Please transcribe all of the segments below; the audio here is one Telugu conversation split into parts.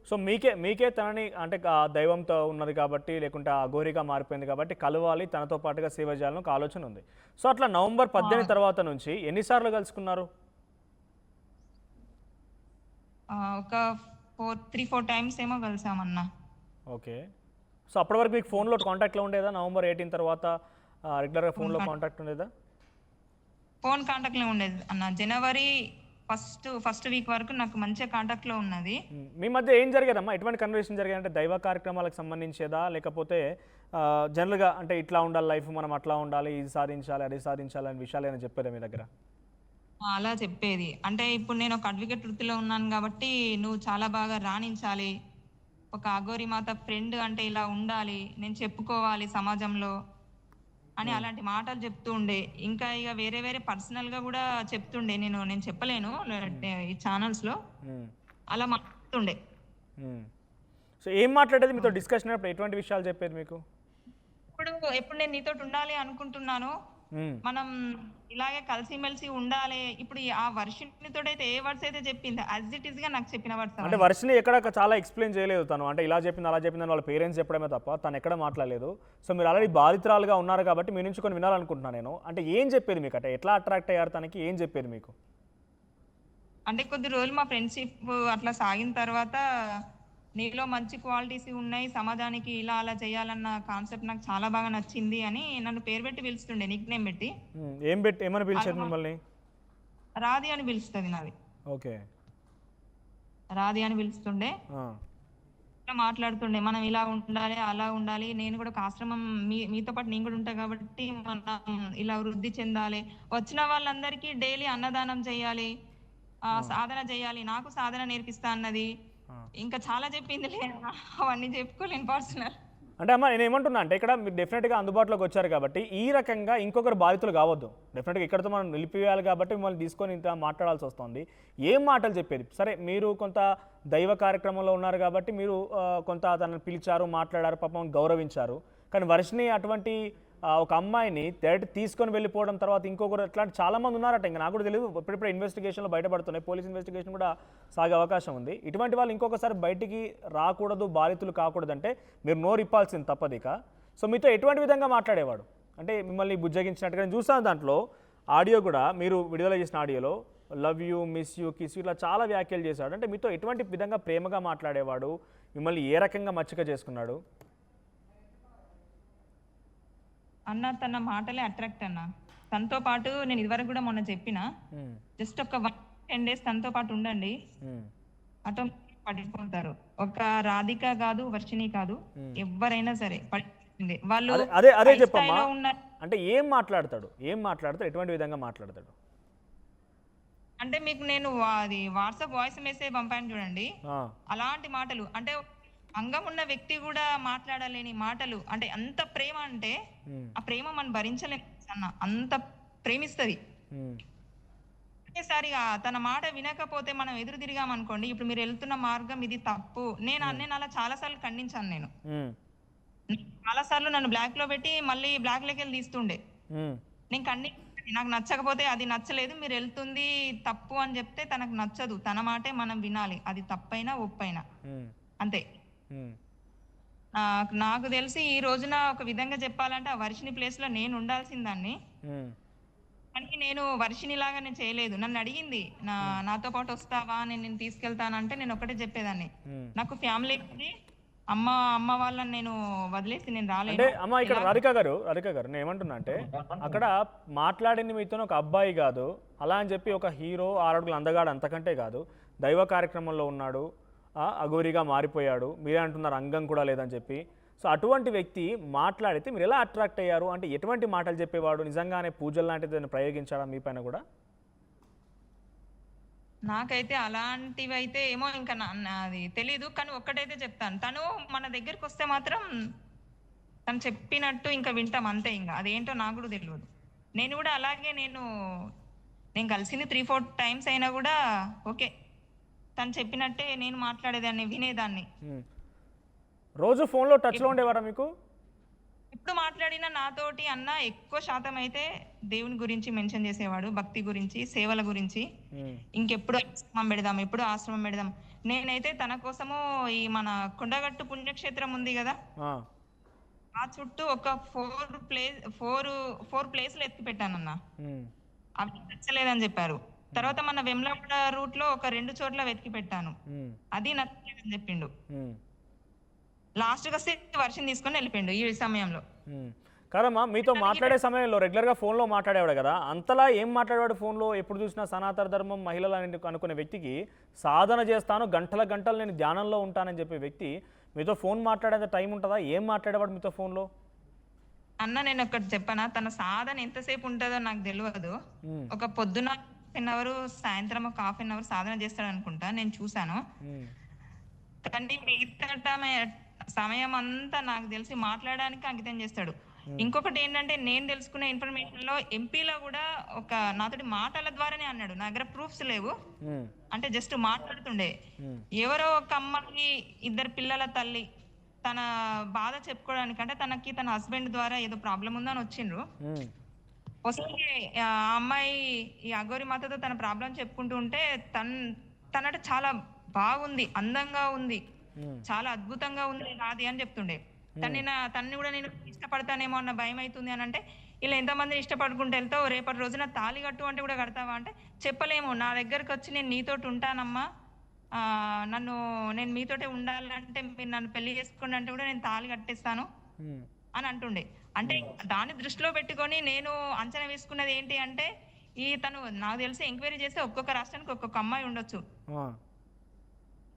సో మీకే తనని అంటే దైవంతో ఉన్నది కాబట్టి లేకుంటే అఘోరిగా మారిపోయింది కాబట్టి కలవాలి తనతో పాటుగా సేవ చేయాలని ఒక ఆలోచన ఉంది. సో అట్లా నవంబర్ 18 తర్వాత నుంచి ఎన్నిసార్లు కలుసుకున్నారు? ఒక 3-4 టైమ్స్ ఏమో కలిసామన్నా. ఓకే. సో అప్పటి వరకు మీకు ఫోన్లో కాంటాక్ట్లో ఉండేదా? నవంబర్ 18 తర్వాత రెగ్యులర్గా ఫోన్లో కాంటాక్ట్ ఉండేదా? ఫోన్ కాంటాక్ట్లో ఉండేది అన్న. జనవరి ఫస్ట్ వీక్ వరకు నాకు మంచిగా కాంటాక్ట్లో ఉన్నది. మీ మధ్య ఏం జరిగేదమ్మా? ఎటువంటి కన్వర్సేషన్ జరిగాయంటే దైవ కార్యక్రమాలకు సంబంధించేదా, లేకపోతే జనరల్గా అంటే ఇట్లా ఉండాలి లైఫ్, మనం అట్లా ఉండాలి, ఇది సాధించాలి అది సాధించాలి అనే విషయాలు ఏమైనా చెప్పేదా మీ దగ్గర? అలా చెప్పేది. అంటే ఇప్పుడు నేను ఒక అడ్వకేట్ వృత్తిలో ఉన్నాను కాబట్టి నువ్వు చాలా బాగా రాణించాలి, ఒక అఘోరి మాత ఫ్రెండ్ అంటే ఇలా ఉండాలి, నేను చెప్పుకోవాలి సమాజంలో అని అలాంటి మాటలు చెప్తూ ఉండే. ఇంకా ఇక వేరే వేరే పర్సనల్ గా కూడా చెప్తుండే. నేను చెప్పలేను ఈ ఛానల్స్ లో అలా మాట్లాడుతుండే. సో ఏం మాట్లాడేది మీతో డిస్కషన్ అప్పుడు? ఎటువంటి విషయాలు చెప్పేది మీకు? ఎప్పుడు నేను నీతో ఉండాలి అనుకుంటున్నాను, మనం ఇలాగే కలిసిమెలిసి ఉండాలి. ఇప్పుడు ఆ వర్షినితో అయితే ఏ వర్డ్స్ అయితే చెప్పింది యాజ్ ఇట్ ఈస్ గా నాకు చెప్పిన వర్డ్స్. అంటే వర్షిని ఎక్కడ చాలా ఎక్స్ప్లెయిన్ చేయలేదు తను, అంటే ఇలా చెప్పింది అలా చెప్పిందని వాళ్ళ పేరెంట్స్ చెప్పడమే తప్ప తను ఎక్కడ మాట్లాడలేదు. సో మీరు ఆల్రెడీ బాధితురాలుగా ఉన్నారు కాబట్టి మీ నుంచి కొన్ని వినాలనుకుంటున్నాను నేను. అంటే ఏం చెప్పేది మీకు? అంటే ఎట్లా అట్రాక్ట్ అయ్యారు తనకి, ఏం చెప్పేది మీకు? అంటే కొద్ది రోజులు మా ఫ్రెండ్షిప్ అట్లా సాగిన తర్వాత నీలో మంచి క్వాలిటీస్ ఉన్నాయి, సమాజానికి ఇలా అలా చేయాలన్న కాన్సెప్ట్ నాకు చాలా బాగా నచ్చింది అని నన్ను పేరు పెట్టి పిలుస్తుండే, నిక్ నేమ్ పెట్టి. ఏమని పిలిచేది మిమ్మల్ని? రాధి అని పిలుస్తుంది నాది. ఓకే, రాధి అని పిలుస్తుండే. మాట్లాడుతుండే మనం ఇలా ఉండాలి అలా ఉండాలి, నేను కూడా ఒక ఆశ్రమం మీతో పాటు నేను కూడా ఉంటా కాబట్టి మనం ఇలా వృద్ధి చెందాలి, వచ్చిన వాళ్ళందరికీ డైలీ అన్నదానం చేయాలి, సాధన చేయాలి, నాకు సాధన నేర్పిస్తా అన్నది. ఇంకా చాలా చెప్పింది, అవన్నీ చెప్పుకోలేను పర్సనల్. అంటే అమ్మ నేను ఏమంటున్నా అంటే ఇక్కడ మీరు డెఫినెట్గా అందుబాటులోకి వచ్చారు కాబట్టి ఈ రకంగా ఇంకొకరు బాధితులు కావద్దు. డెఫినెట్గా ఇక్కడతో మనం నిలిపివేయాలి కాబట్టి మిమ్మల్ని తీసుకొని ఇంత మాట్లాడాల్సి వస్తుంది. ఏం మాటలు చెప్పేది? సరే మీరు కొంత దైవ కార్యక్రమంలో ఉన్నారు కాబట్టి మీరు కొంత తనని పిలిచారు, మాట్లాడారు, పాపం గౌరవించారు. కానీ వర్షిని అటువంటి ఒక అమ్మాయిని డైరెక్ట్ తీసుకొని వెళ్ళిపోవడం, తర్వాత ఇంకొకరు అట్లాంటి చాలామంది ఉన్నారట. ఇంకా నాకు కూడా తెలియదు, ఇప్పుడిప్పుడు ఇన్వెస్టిగేషన్లో బయటపడుతున్నాయి, పోలీస్ ఇన్వెస్టిగేషన్ కూడా సాగే అవకాశం ఉంది. ఇటువంటి వాళ్ళు ఇంకొకసారి బయటికి రాకూడదు, బాధితులు కాకూడదంటే మీరు నోరు ఇప్పాల్సింది తప్పదిక. సో మీతో ఎటువంటి విధంగా మాట్లాడేవాడు? అంటే మిమ్మల్ని బుజ్జగించినట్టుగా నేను చూస్తాను. దాంట్లో ఆడియో కూడా మీరు విడుదల చేసిన ఆడియోలో love you, miss you, kiss you ఇట్లా చాలా వ్యాఖ్యలు చేశాడు. అంటే మీతో ఎటువంటి విధంగా ప్రేమగా మాట్లాడేవాడు, మిమ్మల్ని ఏ రకంగా మచ్చిక చేసుకున్నాడు? అన్న తన మాటలే అట్రాక్ట్ అన్న. తనతో పాటు నేను ఇదివరకు కూడా మొన్న చెప్పిన, జస్ట్ ఒక 10 days తనతో పాటు ఉండండి, ఆటోమేటిక్ పడిపోతారు. ఒక రాధిక కాదు, వర్షిని కాదు, ఎవరైనా సరే పడిపోతుంది. వాళ్ళు అదే చెప్పమ్మా. అంటే ఏం మాట్లాడతాడు, ఎటువంటి విధంగా మాట్లాడతాడు? అంటే మీకు నేను అది వాట్సాప్ వాయిస్ మెసేజ్ పంపాను చూడండి, అలాంటి మాటలు. అంటే అంగం ఉన్న వ్యక్తి కూడా మాట్లాడలేని మాటలు. అంటే అంత ప్రేమ, అంటే ఆ ప్రేమ మనం భరించలేము అన్న, అంత ప్రేమిస్తుంది. ఒకేసారిగా తన మాట వినకపోతే మనం ఎదురు తిరిగామనుకోండి, ఇప్పుడు మీరు వెళ్తున్న మార్గం ఇది తప్పు, నేను అలా చాలా సార్లు ఖండించాను. నేను చాలా సార్లు నన్ను బ్లాక్ లో పెట్టి మళ్ళీ బ్లాక్ లోకి వెళ్ళి తీస్తుండే. నేను నాకు నచ్చకపోతే అది నచ్చలేదు, మీరు వెళ్తుంది తప్పు అని చెప్తే తనకు నచ్చదు, తన మాటే మనం వినాలి, అది తప్పైనా ఒప్పైనా అంతే. నాకు తెలిసి ఈ రోజున ఒక విధంగా చెప్పాలంటే ఆ వర్షిని ప్లేస్ లో నేను ఉండాల్సిందాన్ని. కానీ నేను వర్షిని లాగా నేను చేయలేదు. నన్ను అడిగింది నాతో పాటు వస్తావా, నేను తీసుకెళ్తానంటే నేను ఒకటే చెప్పేదాన్ని, నాకు ఫ్యామిలీ ఉంది, అమ్మ వాళ్ళని నేను వదిలేసి నేను రాలేదు. అంటే అమ్మ ఇక్కడ రాధిక గారు నేను ఏమంటున్నా అంటే అక్కడ మాట్లాడింది మీతో ఒక అబ్బాయి కాదు, అలా అని చెప్పి ఒక హీరో 6 అడుగులు అందగాడు అంతకంటే కాదు, దైవ కార్యక్రమంలో ఉన్నాడు, అఘోరిగా మారిపోయాడు, మీరే అంటున్నారు అంగం కూడా లేదని చెప్పి. సో అటువంటి వ్యక్తి మాట్లాడితే మీరు ఎలా అట్రాక్ట్ అయ్యారు? అంటే ఎటువంటి మాటలు చెప్పేవాడు? నిజంగానే పూజలు లాంటిది ప్రయోగించాడా మీ పైన కూడా? నాకైతే అలాంటివి అయితే ఏమో ఇంకా అది తెలీదు. కానీ ఒక్కటైతే చెప్తాను, తను మన దగ్గరికి వస్తే మాత్రం తను చెప్పినట్టు ఇంకా వింటాం అంతే. ఇంకా అదేంటో నాకు కూడా తెలియదు. నేను కూడా అలాగే నేను కలిసింది 3-4 టైమ్స్ అయినా కూడా ఓకే, తను చెప్పినట్టే నేను మాట్లాడేదాన్ని, వినేదాన్ని. రోజు ఫోన్లో టచ్లో ఉండేవారా మీకు? ఇప్పుడు మాట్లాడిన నాతోటి అన్న ఎక్కువ శాతం అయితే దేవుని గురించి మెన్షన్ చేసేవాడు, భక్తి గురించి, సేవల గురించి. ఉమ్, ఇంకెప్పుడు ఆశ్రమం పెడదాం, ఎప్పుడు ఆశ్రమం పెడదాం. నేనైతే తన కోసము ఈ మన కొండగట్టు పుణ్యక్షేత్రం ఉంది కదా, ఆ, ఆ చుట్టూ ఒక ఫోర్ ప్లేసులు ఎత్తి పెట్టానన్న. ఉమ్, అవి నచ్చలేదని చెప్పారు. తర్వాత మన వెమ్లవాడ రూట్ లో ఒక 2 చోట్ల వెతికి పెట్టాను, ఉమ్, అది నచ్చలేదని చెప్పిండు. ఉమ్, లాస్ట్ కి వస్తే వర్షం తీసుకొని వెళ్ళిపోయిండు ఈ సమయంలో. ఉమ్. కాదమ్మా, మీతో మాట్లాడే సమయంలో రెగ్యులర్గా ఫోన్లో మాట్లాడేవాడు కదా, అంతలా ఏం మాట్లాడేవాడు ఫోన్లో? ఎప్పుడు చూసినా సనాతన ధర్మం, మహిళలు అని అనుకునే వ్యక్తికి సాధన చేస్తాను, గంటల గంటలు నేను ధ్యానంలో ఉంటానని చెప్పే వ్యక్తి మీతో ఫోన్ మాట్లాడేంత టైం ఉంటుందా? ఏం మాట్లాడేవాడు మీతో ఫోన్లో? అన్న నేను ఒకటి చెప్పనా, తన సాధన ఎంతసేపు ఉంటుందో నాకు తెలియదు. ఉమ్, ఒక పొద్దున 1/2 సాయంత్రం ఒక 1/2 సాధన చేస్తాడు అనుకుంటా, నేను చూసాను. ఉమ్, కానీ మిగతా సమయం అంతా నాకు తెలిసి మాట్లాడడానికి అంకితం చేస్తాడు. ఇంకొకటి ఏంటంటే, నేను తెలుసుకున్న ఇన్ఫర్మేషన్ లో ఎంపీలో కూడా ఒక నాతోటి మాటల ద్వారానే అన్నాడు. నా దగ్గర ప్రూఫ్స్ లేవు, ఉమ్, అంటే జస్ట్ మాట్లాడుతుండే. ఉమ్, ఎవరో ఒక అమ్మాయి, 2 పిల్లల తల్లి, తన బాధ చెప్పుకోవడానికి, అంటే తనకి తన హస్బెండ్ ద్వారా ఏదో ప్రాబ్లం ఉందని వచ్చిండ్రు. ఉమ్, వస్తే ఆ అమ్మాయి ఈ అఘోరి మాతతో తన ప్రాబ్లం చెప్పుకుంటూ ఉంటే తనట చాలా బాగుంది, అందంగా ఉంది, ఉమ్, చాలా అద్భుతంగా ఉంది అది అని చెప్తుండే. తన్ని కూడా నేను ఇష్టపడతానేమో అన్న భయం అవుతుంది అని అంటే, ఇలా ఎంతమందిని ఇష్టపడుకుంటూ వెళ్తావు, రేపటి రోజున తాళి కట్టు అంటే కూడా కడతావా అంటే, చెప్పలేము, నా దగ్గరకు వచ్చి నేను నీతోటి ఉంటానమ్మా, నేను మీతోటే ఉండాలంటే మీరు నన్ను పెళ్లి చేసుకోండి అంటే కూడా నేను తాళి కట్టేస్తాను ఉమ్, అని అంటుండే. అంటే దాన్ని దృష్టిలో పెట్టుకొని నేను అంచనా వేసుకున్నది ఏంటి అంటే, తను నాకు తెలిసి ఎంక్వైరీ చేస్తే ఒక్కొక్క రాష్ట్రానికి ఒక్కొక్క అమ్మాయి ఉండొచ్చు. ఆ,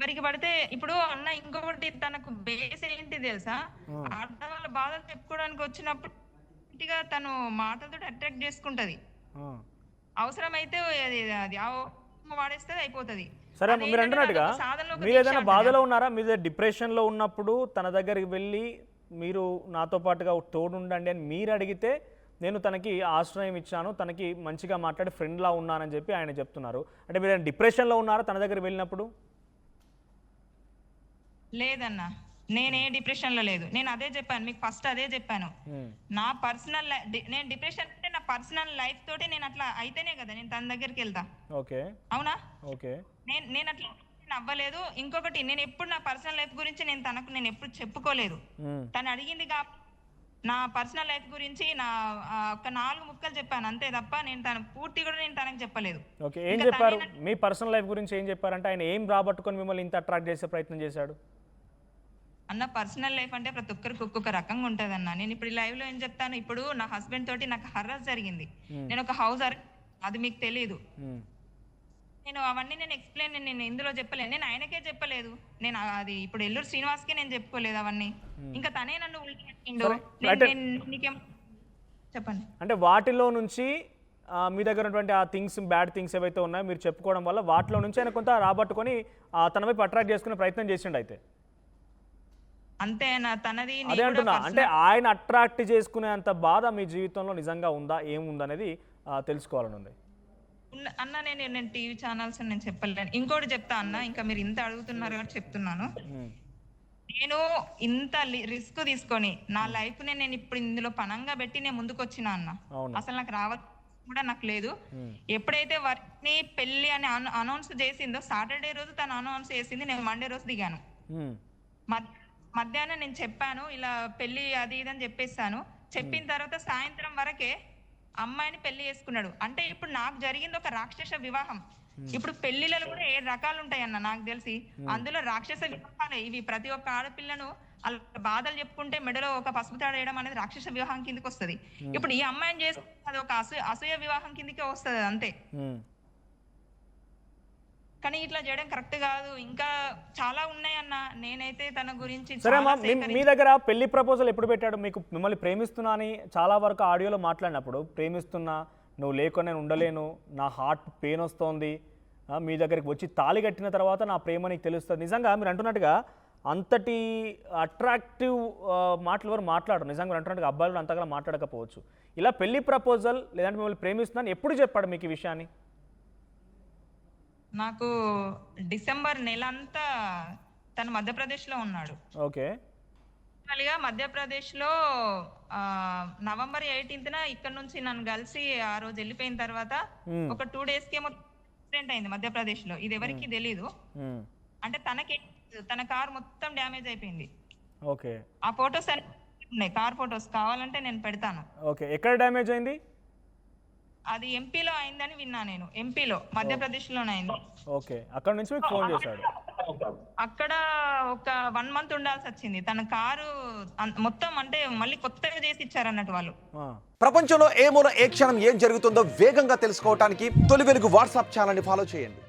మరికి పడితే ఇప్పుడు అన్న ఇంకొకటి, తనకు బేస్ ఏంటి తెలుసా, ఆడవాళ్ళ బాధలు చెప్పుకోవడానికి వచ్చినప్పుడు గట్టిగా తను మాటలతో అట్రాక్ట్ చేసుకుంటది. ఆ. అవసరమైతే అది వాడేస్తే అయిపోతుంది. సరే అమ్మ, మీరు అంటున్నట్టుగా మీరు ఏదైనా బాధలో ఉన్నారా? మీరు డిప్రెషన్లో ఉన్నప్పుడు తన దగ్గరికి వెళ్ళి మీరు నాతో పాటుగా తోడుండండి అని మీరు అడిగితే నేను తనకి ఆశ్రయం ఇచ్చాను, తనకి మంచిగా మాట్లాడి ఫ్రెండ్లా ఉన్నానని చెప్పి ఆయన చెప్తున్నారు. అంటే మీరు డిప్రెషన్లో ఉన్నారా తన దగ్గర వెళ్ళినప్పుడు? లేదన్నా, నేనే డిప్రెషన్ లో లేదు. నేను అదే చెప్పాను మీకు, ఫస్ట్ అదే చెప్పాను. నా పర్సనల్ నేను డిప్రెషన్ అంటే నా పర్సనల్ లైఫ్ తోటి నేను అట్లా అయితేనే కదా నేను తన దగ్గరికి వెళ్తా. ఓకే, అవునా? ఓకే, నేను అట్లా అవ్వలేదు. ఇంకొకటి, నేను ఎప్పుడు నా పర్సనల్ లైఫ్ గురించి నేను ఎప్పుడు చెప్పుకోలేదు. తను అడిగింది కాబట్టి నా పర్సనల్ లైఫ్ గురించి ఒక 4 ముక్కలు చెప్పాను అంతే తప్ప నేను పూర్తి కూడా నేను తనకు చెప్పలేదు. ఓకే, ఏం చెప్పారు? మీ పర్సనల్ లైఫ్ గురించి ఏం చెప్పారంటే ఆయన ఏం రాబట్టుకొని మిమ్మల్ని ఇంత అట్రాక్ట్ చేసే ప్రయత్నం చేశాడు? అన్న పర్సనల్ లైఫ్ అంటే ప్రతి ఒక్కరికి ఒక్కొక్క రకంగా ఉంటుంది అన్న. నేను ఇప్పుడు లైవ్ లో ఏం చెప్తాను, ఇప్పుడు నా హస్బెండ్ తోటి నాకు హర్రస్ జరిగింది, నేను ఒక హౌస్ అది మీకు తెలియదు. నేను అవన్నీ నేను ఇందులో చెప్పలేను, నేను ఆయనకే చెప్పలేదు. నేను అది ఇప్పుడు ఎల్లూరు శ్రీనివాస్కే నేను చెప్పుకోలేదు అవన్నీ. ఇంకా తనే నన్ను నీకేం చెప్పండి. అంటే వాటిలో నుంచి మీ దగ్గర ఉన్నటువంటి ఆ థింగ్స్, బ్యాడ్ థింగ్స్ ఏవైతే ఉన్నాయో మీరు చెప్పుకోవడం వల్ల వాటిలో నుంచి ఆయన కొంత రాబట్టుకొని తన వైపు అట్రాక్ట్ చేసుకునే ప్రయత్నం చేసిండు అయితే. అంతేనా? తనది అదే అంటున్నా, అంటే ఆయన అట్రాక్ట్ చేసుకునే అంత బాధ మీ జీవితంలో నిజంగా ఉందా, ఏముందనేది తెలుసుకోవాలని ఉంది అన్న. నేను టీవీ ఛానల్స్ నేను చెప్పలేను. ఇంకోటి చెప్తా అన్న, ఇంకా మీరు ఇంత అడుగుతున్నారు కాబట్టి చెప్తున్నాను. నేను ఇంత రిస్క్ తీసుకొని నా లైఫ్ నేను ఇప్పుడు ఇందులో పనంగా పెట్టి నేను ముందుకు వచ్చినా అన్న. అసలు నాకు కూడా నాకు లేదు. ఎప్పుడైతే వర్క్ని పెళ్లి అని అనౌన్స్ చేసిందో, సాటర్డే రోజు తను అనౌన్స్ చేసింది, నేను మండే రోజు దిగాను. మధ్యాహ్నం నేను చెప్పాను ఇలా పెళ్లి అది ఇది అని చెప్పేసాను. చెప్పిన తర్వాత సాయంత్రం వరకే అమ్మాయిని పెళ్లి చేసుకున్నాడు. అంటే ఇప్పుడు నాకు జరిగింది ఒక రాక్షస వివాహం. ఇప్పుడు పెళ్లిలలో కూడా 7 రకాలు ఉంటాయన్న నాకు తెలిసి, అందులో రాక్షస వివాహాలే ఇవి. ప్రతి ఒక్క ఆడపిల్లను అలా బాధలు చెప్పుకుంటే మెడలో ఒక పసుపు తాడు వేయడం అనేది రాక్షస వివాహం కిందకి వస్తుంది. ఇప్పుడు ఈ అమ్మాయిని చేసుకుంటే అది ఒక అసూయ వివాహం కిందకే వస్తుంది అంతే. కానీ ఇట్లా చేయడం కరెక్ట్ కాదు. ఇంకా చాలా ఉన్నాయన్న. నేనైతే తన గురించి మీ దగ్గర పెళ్లి ప్రపోజల్ ఎప్పుడు పెట్టాడు? మిమ్మల్ని ప్రేమిస్తున్నా అని చాలా వరకు ఆడియోలో మాట్లాడినప్పుడు, ప్రేమిస్తున్నా, నువ్వు లేకుండా నేను ఉండలేను, నా హార్ట్ పెయిన్ వస్తోంది, మీ దగ్గరికి వచ్చి తాళి కట్టిన తర్వాత నా ప్రేమ నీకు తెలుస్తుంది. నిజంగా మీరు అంటున్నట్టుగా అంతటి అట్రాక్టివ్ మాటలు ఎవరు మాట్లాడరు. నిజంగా మీరు అంటున్నట్టుగా అబ్బాయిలు అంతగా మాట్లాడకపోవచ్చు. ఇలా పెళ్లి ప్రపోజల్ లేదంటే మిమ్మల్ని ప్రేమిస్తున్నాను ఎప్పుడు చెప్పాడు మీకు ఈ విషయాన్ని? నాకు డిసెంబర్ నెల అంతా తను మధ్యప్రదేశ్ లో ఉన్నాడు. ఓకే, యాక్చువల్గా మధ్యప్రదేశ్లో నవంబర్ 18న ఇక్కడ నుంచి నన్ను కలిసి ఆ రోజు వెళ్ళిపోయిన తర్వాత ఒక 2 డేస్కి ఏమో యాక్సిడెంట్ అయింది మధ్యప్రదేశ్లో. ఇది ఎవరికి తెలీదు. అంటే తన కార్ మొత్తం డ్యామేజ్ అయిపోయింది. ఓకే. ఆ ఫొటోస్ అన్ని ఉన్నాయి, కార్ ఫొటోస్ కావాలంటే నేను పెడతాను. ఓకే. ఎక్కడ డ్యామేజ్ అయింది? అది ఎంపీలో అయిందని విన్నా నేను. ఎంపీలో, మధ్యప్రదేశ్లోనే అయింది. ఓకే. అక్కడ నుంచి మీకు ఫోన్ చేశాడు. అక్కడ ఒక 1 మంత్ ఉండాల్సి వచ్చింది. తన కారు మొత్తం అంటే మళ్ళీ కొత్తగా చేసి ఇచ్చారు అన్నట్టు వాళ్ళు. ప్రపంచంలో ఏ మూల ఏ క్షణం ఏం జరుగుతుందో వేగంగా తెలుసుకోవడానికి తొలి వెలుగు వాట్సాప్ ఛానల్ని ఫాలో చేయండి.